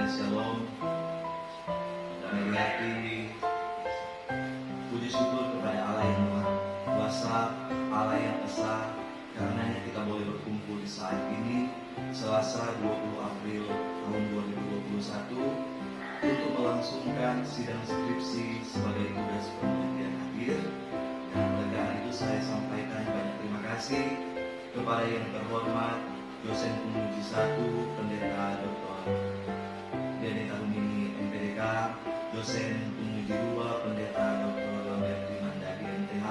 dan shalom. Dan lagi puji syukur kepada Allah yang Maha Kuasa, Allah yang Esa, karenanya kita boleh berkumpul di saat ini Selasa 20 April tahun 2021 untuk melangsungkan sidang skripsi sebagai tugas penelitian akhir. Dan pada itu saya sampaikan banyak terima kasih kepada yang terhormat dosen penguji 1 Pendeta Dr. Denny Tarumini MPDK, dosen penguji 2 Pendeta Dr. Lambert Dimandari MTH,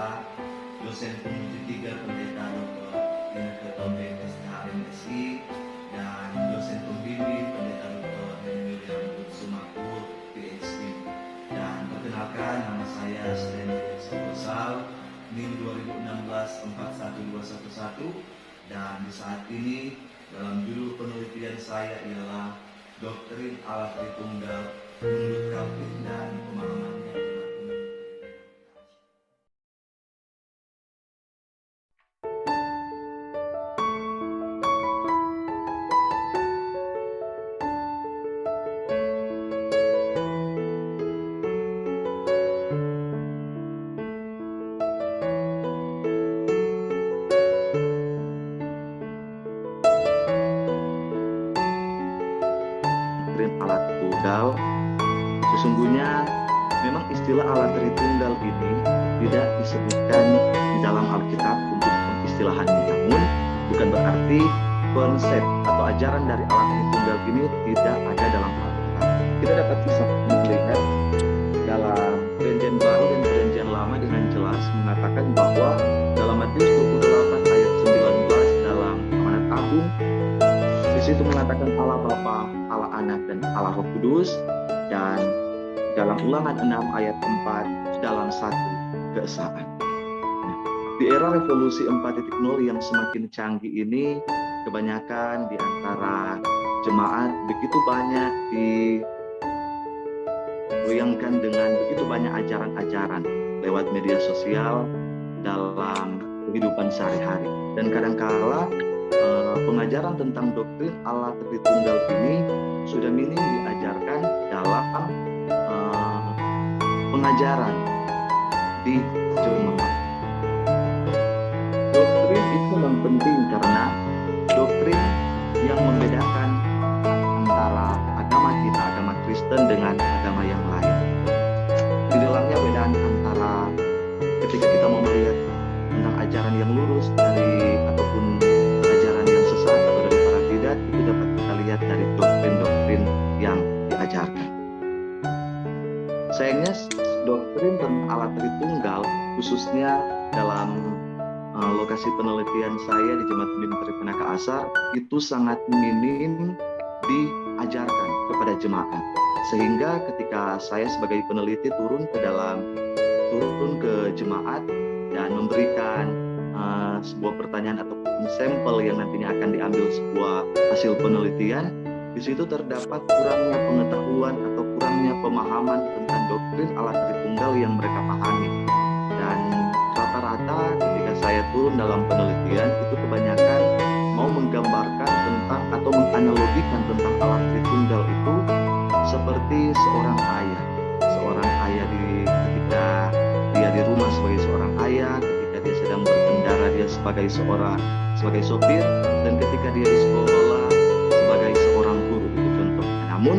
dosen penguji 3 Pendeta Dr. Ineke Tombe STH MSI, dan dosen pembimbing Pendeta Dr. Henry William Sumakul PhD. Dan perkenalkan, nama saya Sren Sal, NIM 2016 412111, dan di saat ini dalam judul penelitian saya ialah Doktrin Allah Tritunggal menurut Calvin dan pemahamannya. Allah Tritunggal. Sesungguhnya memang istilah Allah Tritunggal ini tidak disebutkan di dalam Alkitab untuk pengistilahannya, namun bukan berarti konsep atau ajaran dari Allah Tritunggal ini tidak ada dalam Alkitab. Kita dapat bisa melihat dalam Perjanjian Baru dan Perjanjian Lama dengan jelas mengatakan bahwa dalam Matius 28 ayat 19 dalam Amanat Agung, di situ mengatakan Allah Bapa, Allah Anak, dan Allah Roh Kudus. Dan dalam Ulangan 6 ayat 4 dalam satu keesaan. Di era revolusi 4.0 yang semakin canggih ini, kebanyakan di antara jemaat begitu banyak digoyangkan dengan begitu banyak ajaran-ajaran lewat media sosial dalam kehidupan sehari-hari. Dan kadangkala pengajaran tentang doktrin Allah Tritunggal ini sudah minim diajarkan dalam pengajaran di jemaat. Doktrin itu memang penting karena doktrin yang membedakan antara agama kita, agama Kristen, dengan agama yang lain. Di dalamnya bedaan antara ketika kita mau melihat tentang ajaran yang lurus dari ataupun ajaran yang sesat atau dari para bidat, itu dapat kita lihat dari doktrin-doktrin yang diajarkan. Sayangnya doktrin tentang Allah Tritunggal, khususnya dalam lokasi penelitian saya di Jemaat Pembimbing Tribunaka Asar, itu sangat minim diajarkan kepada jemaat. Sehingga ketika saya sebagai peneliti turun ke jemaat dan memberikan sebuah pertanyaan ataupun sampel yang nantinya akan diambil sebuah hasil penelitian, di situ terdapat kurangnya pengetahuan atau kurangnya pemahaman tentang doktrin Allah Tritunggal yang mereka pahami. Dan rata-rata ketika saya turun dalam penelitian, itu kebanyakan mau menggambarkan tentang atau menganalogikan tentang Allah Tritunggal itu seperti seorang ayah ketika dia di rumah sebagai seorang ayah, ketika dia sedang berkendara dia sebagai sopir, dan ketika dia di sekolah sebagai seorang guru, itu contohnya. Namun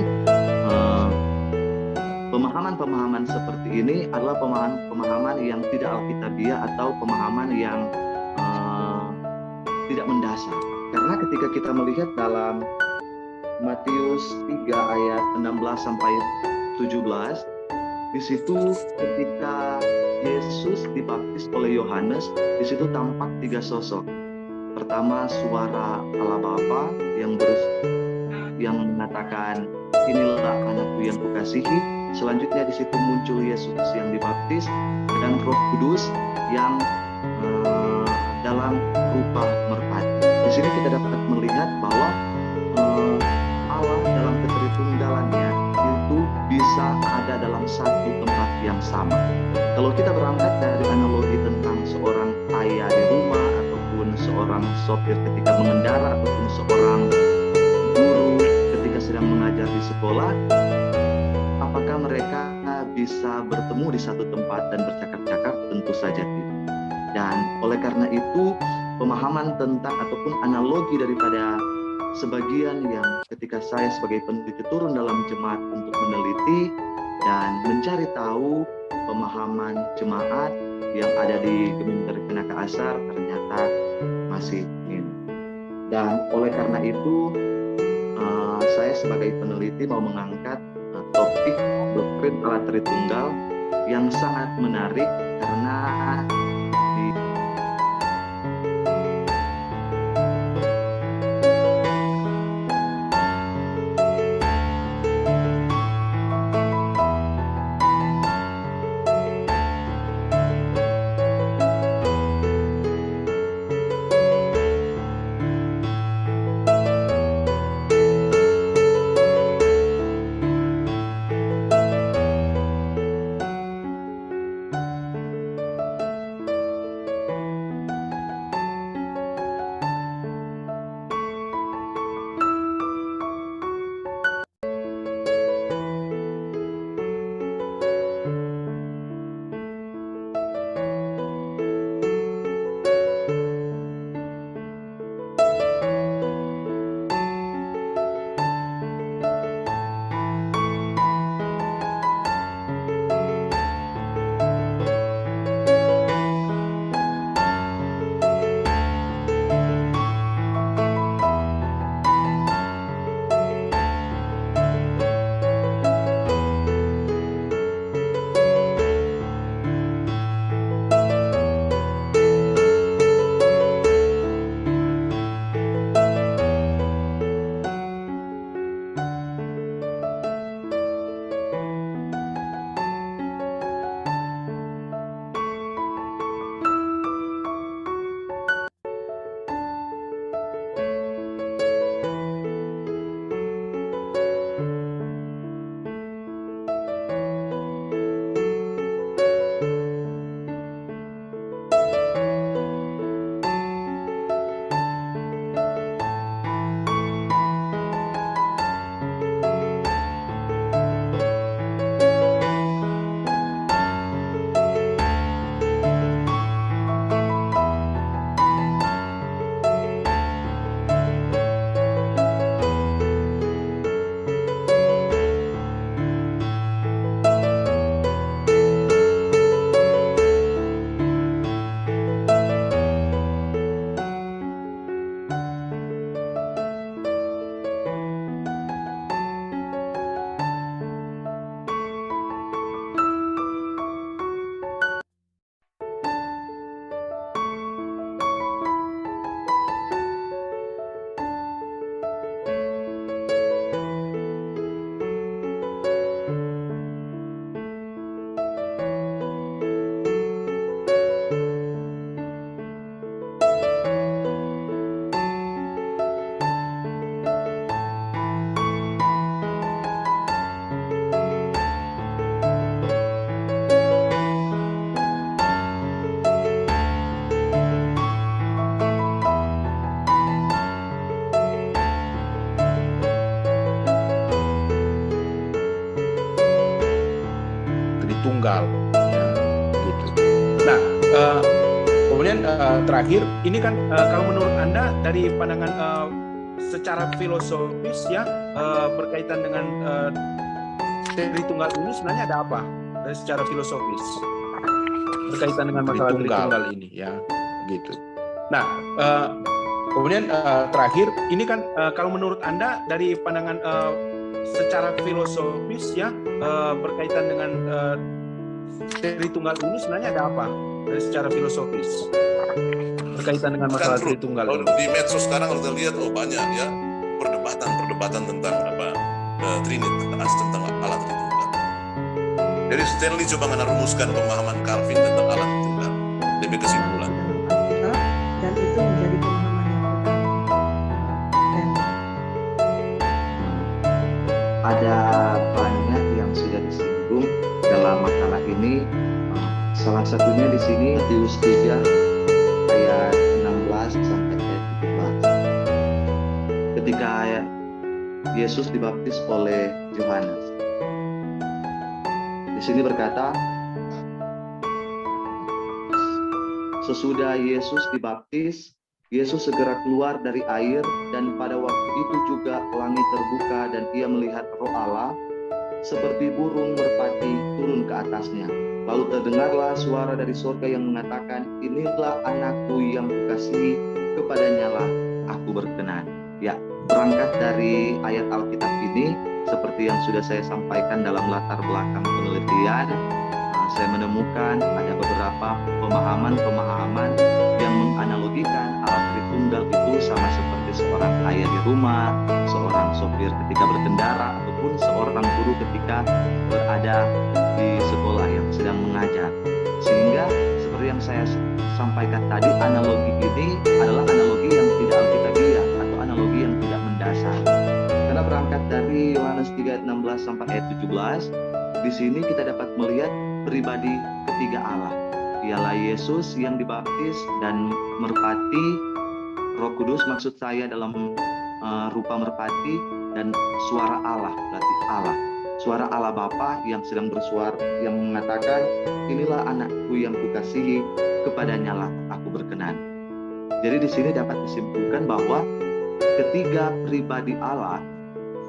pemahaman seperti ini adalah pemahaman yang tidak alkitabiah atau pemahaman yang tidak mendasar. Karena ketika kita melihat dalam Matius 3 ayat 16 sampai 17, di situ ketika Yesus dibaptis oleh Yohanes, di situ tampak 3 sosok. Pertama, suara Allah Bapa yang mengatakan, inilah anakku yang kukasihi. Selanjutnya di situ muncul Yesus yang dibaptis, dan Roh Kudus yang dalam rupa merpati. Di sini kita dapat melihat bahwa Allah dalam ketritunggalannya itu bisa ada dalam satu tempat yang sama. Kalau kita berangkat dari analogi tentang seorang ayah di rumah ataupun seorang sopir ketika mengendara ataupun seorang guru ketika sedang mengajar di sekolah, bisa bertemu di satu tempat dan bercakap-cakap? Tentu saja tidak. Dan oleh karena itu, pemahaman tentang ataupun analogi daripada sebagian yang ketika saya sebagai peneliti turun dalam jemaat untuk meneliti dan mencari tahu pemahaman jemaat yang ada di Gemeenter Penaka Asar ternyata masih minim. Dan oleh karena itu, saya sebagai peneliti mau mengangkat topik doktrin Allah Tritunggal yang sangat menarik karena Tritunggal, ya, gitu. Nah, kemudian terakhir, ini kan kalau menurut Anda dari pandangan secara filosofis ya berkaitan dengan Tritunggal ini sebenarnya ada apa dari secara filosofis berkaitan dengan masalah Tritunggal ini, ya, gitu. Nah, kemudian terakhir, ini kan kalau menurut Anda dari pandangan secara filosofis ya berkaitan dengan Tritunggal ini sebenarnya ada apa dari secara filosofis berkaitan dengan masalah Tritunggal ini? Di medsos sekarang kita lihat banyak ya perdebatan tentang Trinitas, tentang Allah Tritunggal. Jadi Stanley coba merumuskan pemahaman Calvin tentang Allah Tritunggal, lebih kesimpulan. Dan itu menjadi pemahaman yang benar. Ada banyak yang sudah disinggung dalam makalah ini. Salah satunya di sini Matius 3 ayat 16 sampai ayat 17. Ketika Yesus dibaptis oleh Yohanes, di Di sini berkata, sesudah Yesus dibaptis, Yesus segera keluar dari air, dan pada waktu itu juga langit terbuka dan ia melihat Roh Allah seperti burung merpati turun ke atasnya. Lalu terdengarlah suara dari surga yang mengatakan, inilah anakku yang kukasihi, kepadanya lah aku berkenan. Ya, berangkat dari ayat Alkitab ini, seperti yang sudah saya sampaikan dalam latar belakang penelitian, saya menemukan ada beberapa pemahaman yang menganalogikan Allah Tritunggal itu sama seperti seorang ayah di rumah, seorang sopir ketika berkendara, ataupun seorang guru ketika berada di sekolah yang sedang mengajar. Sehingga seperti yang saya sampaikan tadi, analogi ini adalah analogi yang tidak alkitabiah atau analogi yang tidak mendasar. Karena berangkat dari Yohanes 3 ayat 16 sampai ayat 17, di sini kita dapat melihat pribadi ketiga Allah. Ialah Yesus yang dibaptis dan merpati, Roh Kudus maksud saya dalam rupa merpati, dan suara Allah, berarti Allah. Suara Allah Bapa yang sedang bersuara, yang mengatakan, inilah anakku yang kukasihi, kepadanya lah aku berkenan. Jadi di sini dapat disimpulkan bahwa ketiga pribadi Allah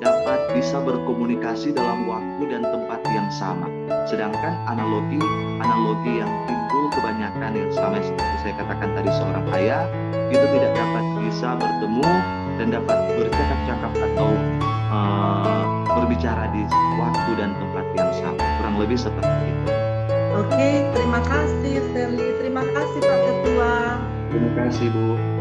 dapat bisa berkomunikasi dalam waktu dan tempat yang sama. Sedangkan analogi yang timbul kebanyakan yang sama seperti saya katakan tadi, seorang ayah itu tidak dapat bisa bertemu dan dapat bercakap-cakap atau berbicara di waktu dan tempat yang sama. Kurang lebih seperti itu. Oke, terima kasih Sterli, terima kasih Pak Ketua. Terima kasih Bu.